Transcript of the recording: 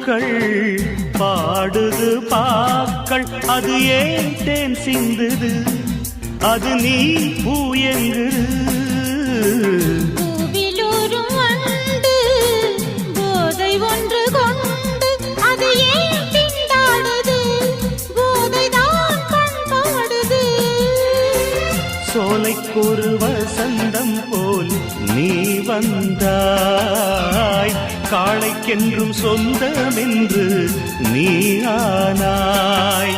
பூக்கள் பாடுது பாக்கள், அது ஏன் தேன் சிந்துது, அது நீ பூயங்குது. பூவிலூரும் வண்டு போதை ஒன்று கொண்டு, அது ஏன் திண்டாடுது, போதைதான் பண்பாடுது. சோலைக்கொரு வசந்தம் போல் நீ வந்தாய், காளைக்கென்றும் சொந்தமென்று நீ ஆனாய்.